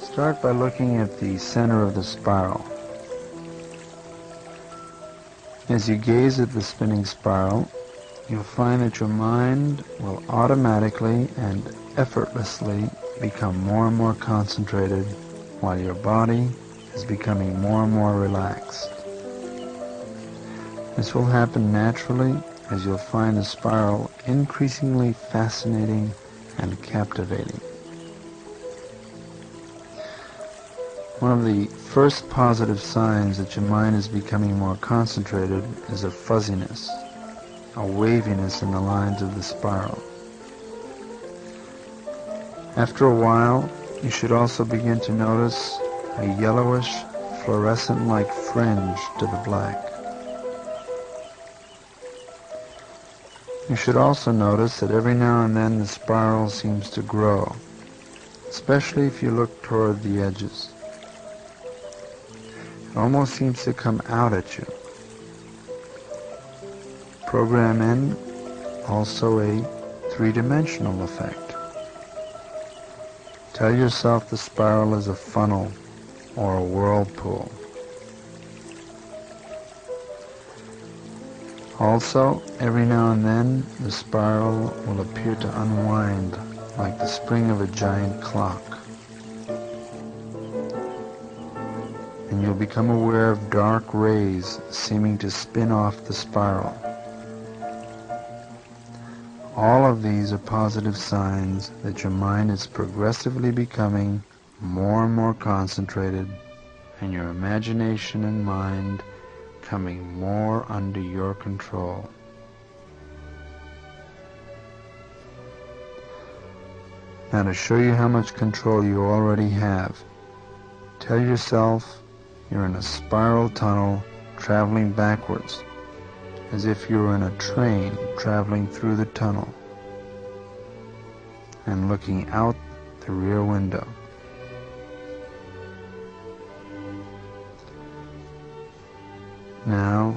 Start by looking at the center of the spiral. As you gaze at the spinning spiral, you'll find that your mind will automatically and effortlessly become more and more concentrated, while your body is becoming more and more relaxed. This will happen naturally as you'll find the spiral increasingly fascinating and captivating. One of the first positive signs that your mind is becoming more concentrated is a fuzziness, a waviness in the lines of the spiral. After a while, you should also begin to notice a yellowish, fluorescent-like fringe to the black. You should also notice that every now and then the spiral seems to grow, especially if you look toward the edges. It almost seems to come out at you. Program in also a three-dimensional effect. Tell yourself the spiral is a funnel or a whirlpool. Also, every now and then, the spiral will appear to unwind like the spring of a giant clock. And you'll become aware of dark rays seeming to spin off the spiral. All of these are positive signs that your mind is progressively becoming more and more concentrated, and your imagination and mind coming more under your control. Now, to show you how much control you already have, tell yourself you're in a spiral tunnel traveling backwards, as if you were in a train traveling through the tunnel and looking out the rear window. Now,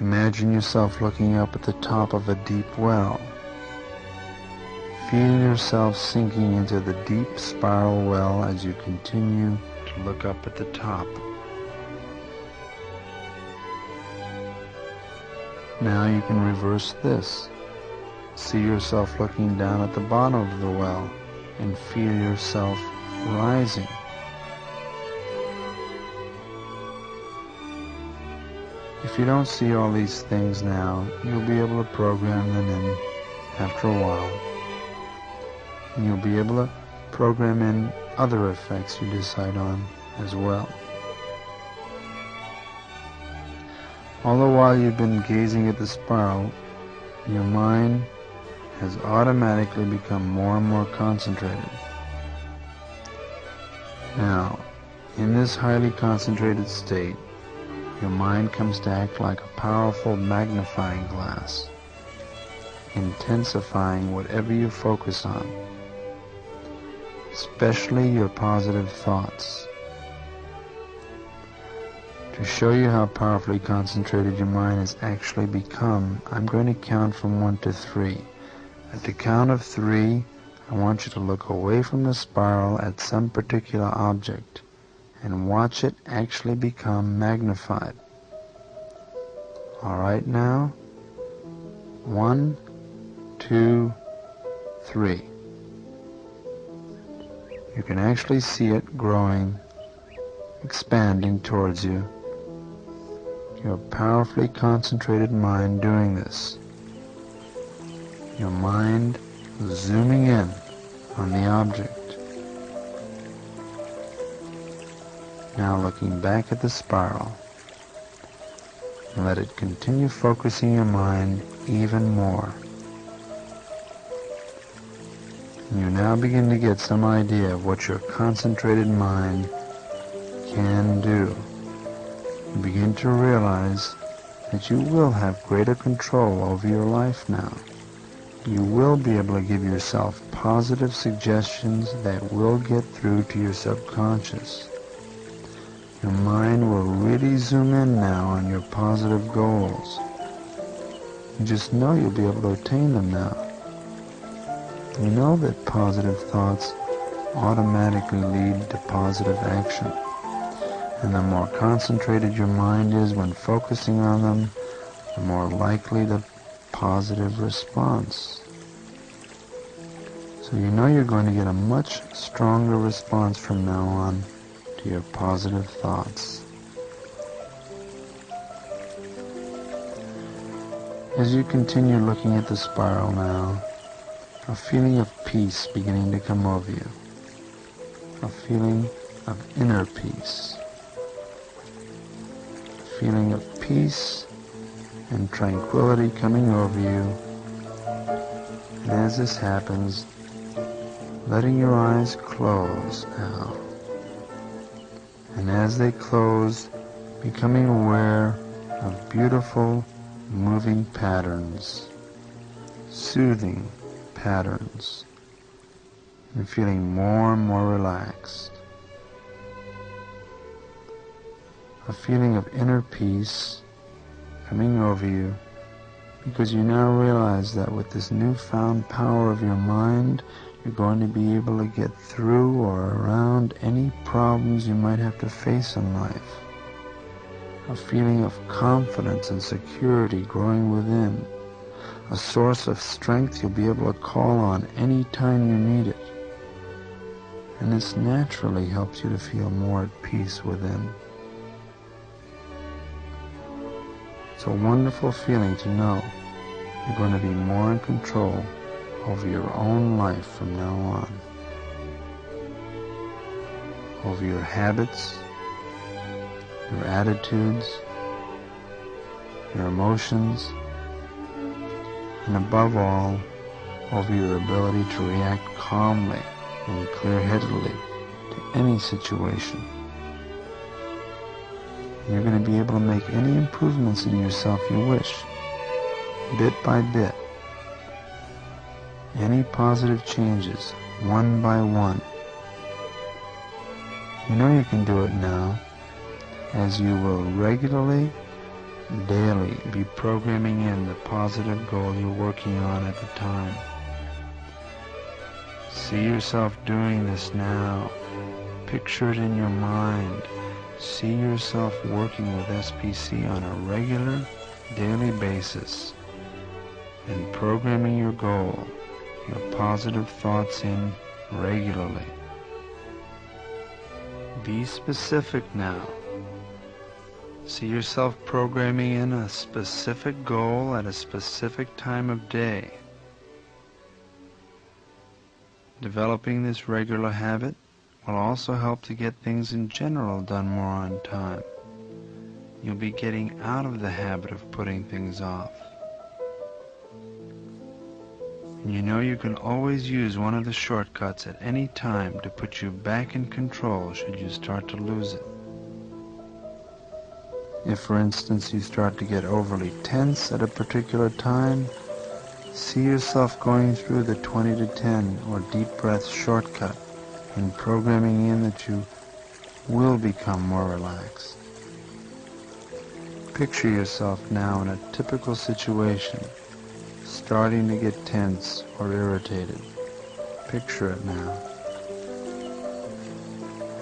imagine yourself looking up at the top of a deep well. Feel yourself sinking into the deep spiral well as you continue to look up at the top. Now you can reverse this. See yourself looking down at the bottom of the well and feel yourself rising. If you don't see all these things now, you'll be able to program them in after a while. And you'll be able to program in other effects you decide on as well. All the while you've been gazing at the spiral, your mind has automatically become more and more concentrated. Now, in this highly concentrated state, your mind comes to act like a powerful magnifying glass, intensifying whatever you focus on, especially your positive thoughts. To show you how powerfully concentrated your mind has actually become, I'm going to count from 1 to 3. At the count of 3, I want you to look away from the spiral at some particular object and watch it actually become magnified. All right now? 1, 2, 3. You can actually see it growing, expanding towards you. Your powerfully concentrated mind doing this. Your mind zooming in on the object. Now looking back at the spiral. And let it continue focusing your mind even more. And you now begin to get some idea of what your concentrated mind can do. You begin to realize that you will have greater control over your life now. You will be able to give yourself positive suggestions that will get through to your subconscious. Your mind will really zoom in now on your positive goals. You just know you'll be able to attain them now. You know that positive thoughts automatically lead to positive action. And the more concentrated your mind is when focusing on them, the more likely the positive response. So you know you're going to get a much stronger response from now on to your positive thoughts. As you continue looking at the spiral now, a feeling of peace beginning to come over you. A feeling of inner peace. A feeling of peace and tranquility coming over you. And as this happens, letting your eyes close now. And as they close, becoming aware of beautiful, moving patterns, soothing patterns, and feeling more and more relaxed. A feeling of inner peace coming over you because you now realize that with this newfound power of your mind, you're going to be able to get through or around any problems you might have to face in life. A feeling of confidence and security growing within. A source of strength you'll be able to call on any time you need it. And this naturally helps you to feel more at peace within. It's a wonderful feeling to know you're going to be more in control over your own life from now on. Over your habits, your attitudes, your emotions, and above all, over your ability to react calmly and clear-headedly to any situation. You're going to be able to make any improvements in yourself you wish, bit by bit. Any positive changes, one by one. You know you can do it now, as you will regularly, daily be programming in the positive goal you're working on at the time. See yourself doing this now. Picture it in your mind. See yourself working with SPC on a regular, daily basis and programming your goal, your positive thoughts in regularly. Be specific now. See yourself programming in a specific goal at a specific time of day. Developing this regular habit will also help to get things in general done more on time. You'll be getting out of the habit of putting things off. And you know you can always use one of the shortcuts at any time to put you back in control should you start to lose it. If, for instance, you start to get overly tense at a particular time, see yourself going through the 20 to 10 or deep breath shortcut and programming in that you will become more relaxed. Picture yourself now in a typical situation, starting to get tense or irritated. Picture it now.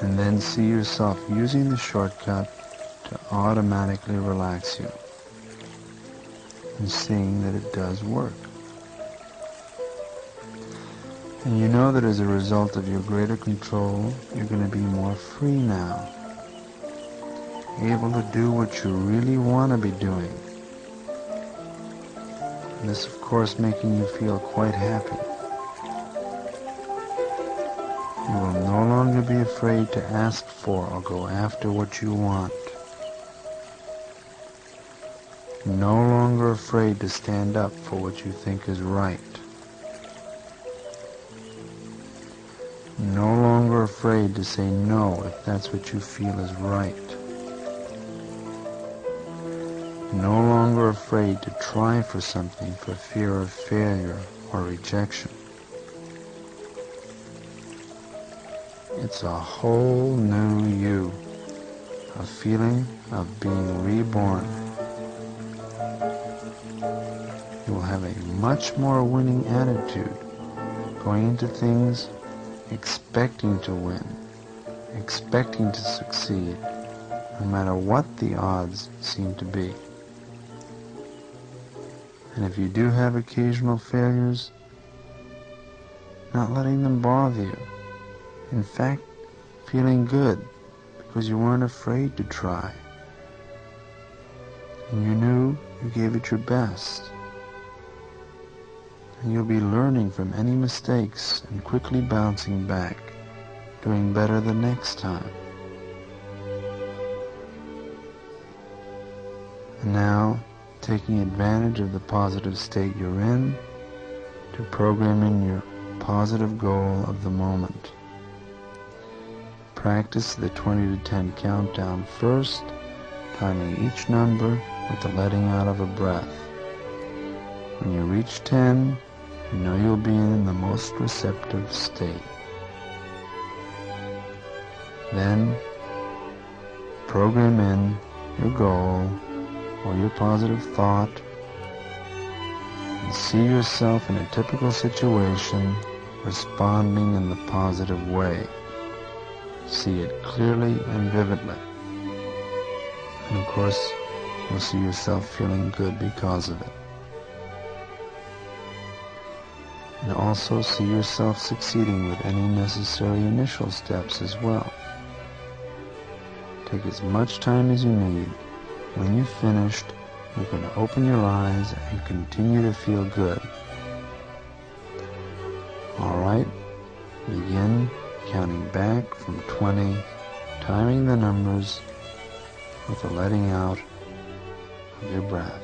And then see yourself using the shortcut to automatically relax you, and seeing that it does work. And you know that as a result of your greater control, you're going to be more free now, able to do what you really want to be doing. And this, of course, making you feel quite happy. You will no longer be afraid to ask for or go after what you want. No longer afraid to stand up for what you think is right. No longer afraid to say no if that's what you feel is right. No longer afraid to try for something for fear of failure or rejection. It's a whole new you, a feeling of being reborn. You will have a much more winning attitude, going into things expecting to win, expecting to succeed, no matter what the odds seem to be. And if you do have occasional failures, not letting them bother you. In fact, feeling good because you weren't afraid to try. And you knew you gave it your best. And you'll be learning from any mistakes and quickly bouncing back, doing better the next time. And now, taking advantage of the positive state you're in to program in your positive goal of the moment. Practice the 20 to 10 countdown first, timing each number with the letting out of a breath. When you reach 10, you know you'll be in the most receptive state. Then, program in your goal or your positive thought and see yourself in a typical situation responding in the positive way. See it clearly and vividly. And of course, you'll see yourself feeling good because of it. And also see yourself succeeding with any necessary initial steps as well. Take as much time as you need. When you've finished, you're going to open your eyes and continue to feel good. Alright, begin counting back from 20, timing the numbers with the letting out of your breath.